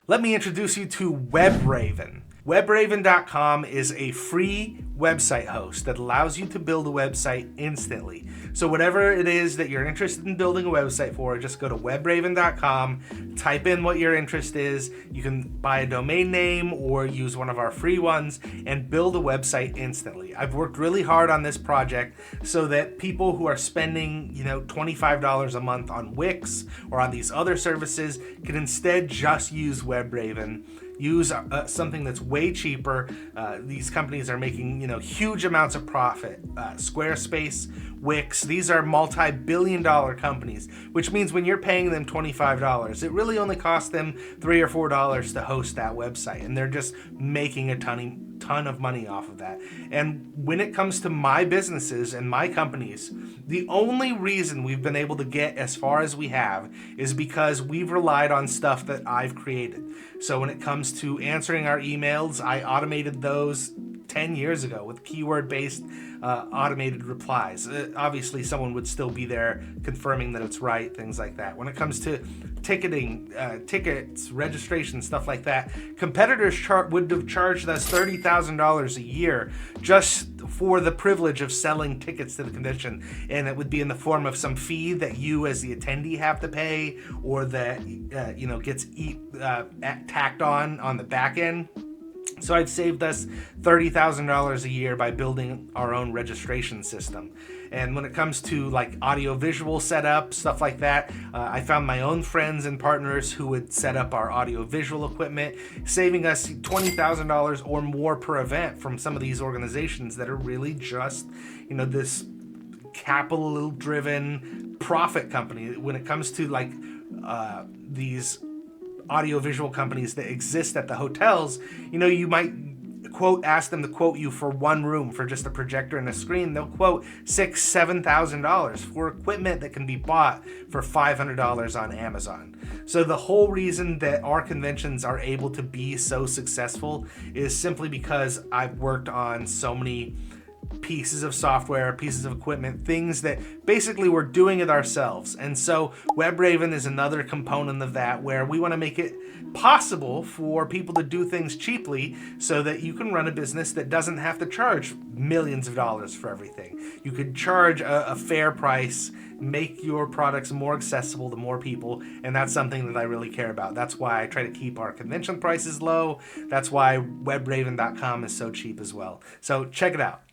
Let me introduce you to WebRaven. WebRaven.com is a free website host that allows you to build a website instantly. So whatever it is that you're interested in building a website for, just go to WebRaven.com, type in what your interest is. You can buy a domain name or use one of our free ones and build a website instantly. I've worked really hard on this project so that people who are spending, $25 a month on Wix or on these other services can instead just use WebRaven. Use something that's way cheaper. These companies are making huge amounts of profit. Squarespace, Wix, these are multi-billion-dollar companies, which means when you're paying them $25, it really only costs them $3 or $4 to host that website, and they're just making a ton of money off of that. And when it comes to my businesses and my companies, the only reason we've been able to get as far as we have is because we've relied on stuff that I've created. So when it comes to answering our emails, I automated those 10 years ago with keyword-based automated replies. Obviously, someone would still be there confirming that it's right, things like that. When it comes to ticketing, tickets, registration, stuff like that, competitors would have charged us $30,000 a year just for the privilege of selling tickets to the convention, and it would be in the form of some fee that you as the attendee have to pay, or that gets tacked on the back end. So I've saved us $30,000 a year by building our own registration system. And when it comes to like audio-visual setup, stuff like that, I found my own friends and partners who would set up our audio-visual equipment, saving us $20,000 or more per event from some of these organizations that are really just, this capital-driven profit company. When it comes to these audio-visual companies that exist at the hotels, you might ask them to quote you for one room for just a projector and a screen. They'll quote $6,000-$7,000 for equipment that can be bought for $500 on Amazon. So the whole reason that our conventions are able to be so successful is simply because I've worked on so many pieces of software, pieces of equipment, things that basically we're doing it ourselves. And so WebRaven is another component of that, where we want to make it possible for people to do things cheaply so that you can run a business that doesn't have to charge millions of dollars for everything. You could charge a fair price, make your products more accessible to more people, and that's something that I really care about. That's why I try to keep our convention prices low. That's why WebRaven.com is so cheap as well. So check it out.